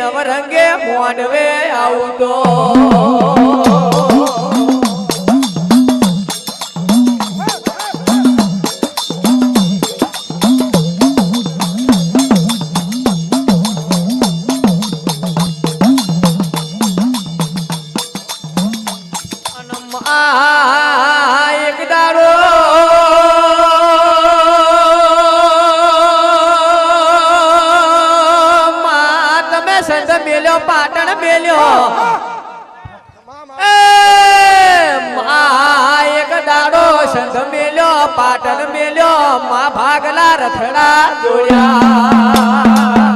નવરંગે મોડવે આવતો એક દાડો તમે સંત મેલ્યો પાટણ મેલ્યો એક દાડો સંત મેલ્યો પાટણ મેલ્યો મા ભાગલા રથડા જોડ્યા